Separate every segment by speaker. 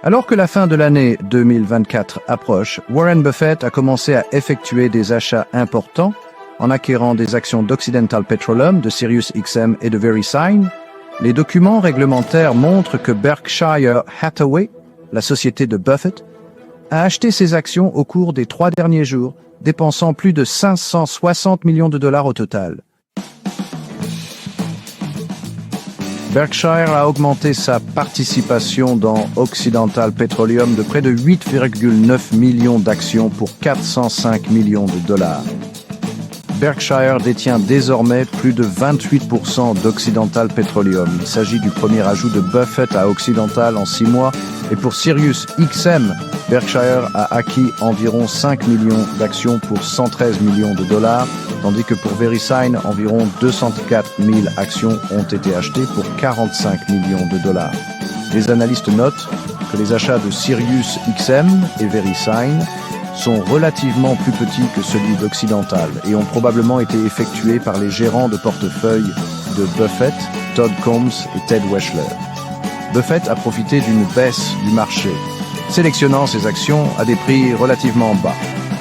Speaker 1: Alors que la fin de l'année 2024 approche, Warren Buffett a commencé à effectuer des achats importants en acquérant des actions d'Occidental Petroleum, de SiriusXM et de VeriSign. Les documents réglementaires montrent que Berkshire Hathaway, la société de Buffett, a acheté ses actions au cours des 3 derniers jours, dépensant plus de 560 millions de dollars au total. Berkshire a augmenté sa participation dans Occidental Petroleum de près de 8,9 millions d'actions pour 405 millions de dollars. Berkshire détient désormais plus de 28% d'Occidental Petroleum. Il s'agit du premier ajout de Buffett à Occidental en 6 mois. Et pour SiriusXM, Berkshire a acquis environ 5 millions d'actions pour 113 millions de dollars, tandis que pour VeriSign, environ 204 000 actions ont été achetées pour 45 millions de dollars. Les analystes notent que les achats de SiriusXM et VeriSign sont relativement plus petits que celui d'Occidental et ont probablement été effectués par les gérants de portefeuille de Buffett, Todd Combs et Ted Weschler. Buffett a profité d'une baisse du marché, sélectionnant ses actions à des prix relativement bas.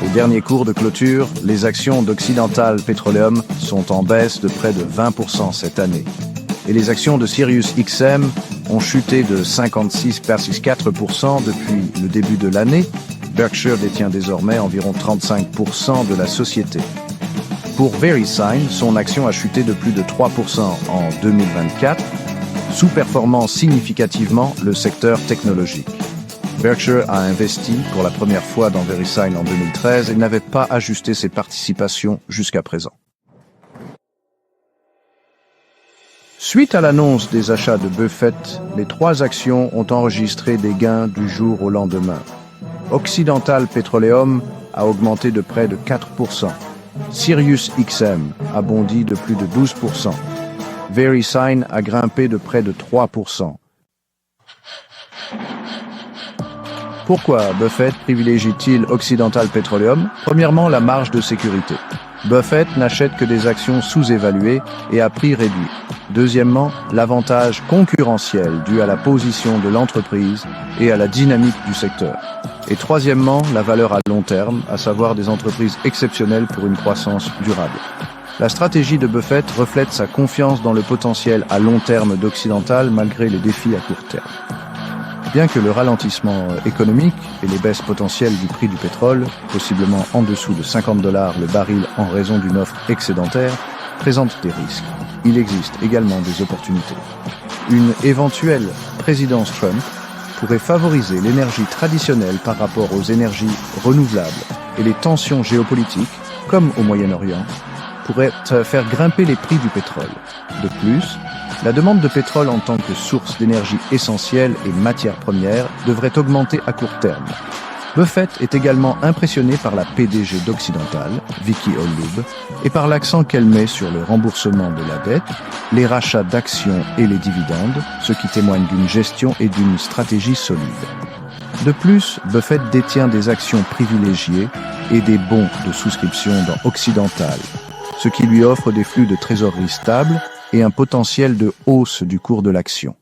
Speaker 1: Au dernier cours de clôture, les actions d'Occidental Petroleum sont en baisse de près de 20% cette année. Et les actions de SiriusXM ont chuté de 56,4% depuis le début de l'année. Berkshire détient désormais environ 35% de la société. Pour VeriSign, son action a chuté de plus de 3% en 2024, sous-performant significativement le secteur technologique. Berkshire a investi pour la première fois dans VeriSign en 2013 et n'avait pas ajusté ses participations jusqu'à présent. Suite à l'annonce des achats de Buffett, les 3 actions ont enregistré des gains du jour au lendemain. Occidental Petroleum a augmenté de près de 4%. SiriusXM a bondi de plus de 12%. VeriSign a grimpé de près de 3%. Pourquoi Buffett privilégie-t-il Occidental Petroleum? Premièrement, la marge de sécurité. Buffett n'achète que des actions sous-évaluées et à prix réduit. Deuxièmement, l'avantage concurrentiel dû à la position de l'entreprise et à la dynamique du secteur. Et troisièmement, la valeur à long terme, à savoir des entreprises exceptionnelles pour une croissance durable. La stratégie de Buffett reflète sa confiance dans le potentiel à long terme d'Occidental malgré les défis à court terme. Bien que le ralentissement économique et les baisses potentielles du prix du pétrole, possiblement en dessous de $50 le baril en raison d'une offre excédentaire, présentent des risques, il existe également des opportunités. Une éventuelle présidence Trump pourrait favoriser l'énergie traditionnelle par rapport aux énergies renouvelables et les tensions géopolitiques, comme au Moyen-Orient, pourraient faire grimper les prix du pétrole. De plus, la demande de pétrole en tant que source d'énergie essentielle et matière première devrait augmenter à court terme. Buffett est également impressionné par la PDG d'Occidental, Vicki Hollub, et par l'accent qu'elle met sur le remboursement de la dette, les rachats d'actions et les dividendes, ce qui témoigne d'une gestion et d'une stratégie solide. De plus, Buffett détient des actions privilégiées et des bons de souscription dans Occidental, ce qui lui offre des flux de trésorerie stables et un potentiel de hausse du cours de l'action.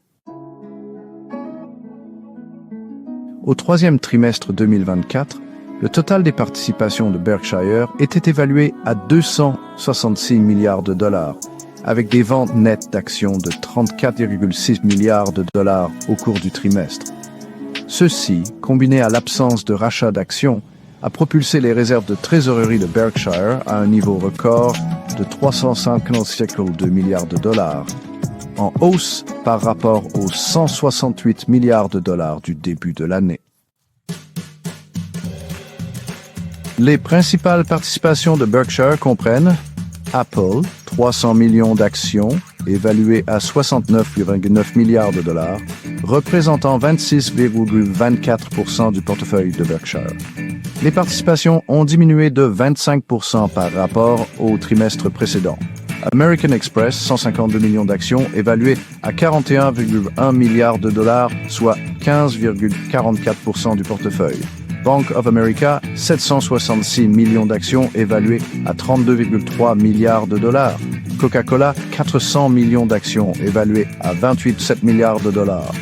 Speaker 1: Au 3e trimestre 2024, le total des participations de Berkshire était évalué à 266 milliards de dollars, avec des ventes nettes d'actions de 34,6 milliards de dollars au cours du trimestre. Ceci, combiné à l'absence de rachat d'actions, a propulsé les réserves de trésorerie de Berkshire à un niveau record de 357,2 milliards de dollars, en hausse par rapport aux 168 milliards de dollars du début de l'année. Les principales participations de Berkshire comprennent Apple, 300 millions d'actions, évaluées à 69,9 milliards de dollars, représentant 26,24% du portefeuille de Berkshire. Les participations ont diminué de 25% par rapport au trimestre précédent. American Express, 152 millions d'actions, évaluées à 41,1 milliards de dollars, soit 15,44% du portefeuille. Bank of America, 766 millions d'actions, évaluées à 32,3 milliards de dollars. Coca-Cola, 400 millions d'actions, évaluées à 28,7 milliards de dollars.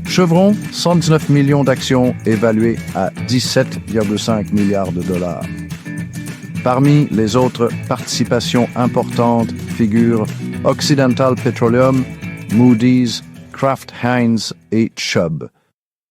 Speaker 1: Chevron, 119 millions d'actions évaluées à 17,5 milliards de dollars. Parmi les autres participations importantes figurent Occidental Petroleum, Moody's, Kraft Heinz et Chubb.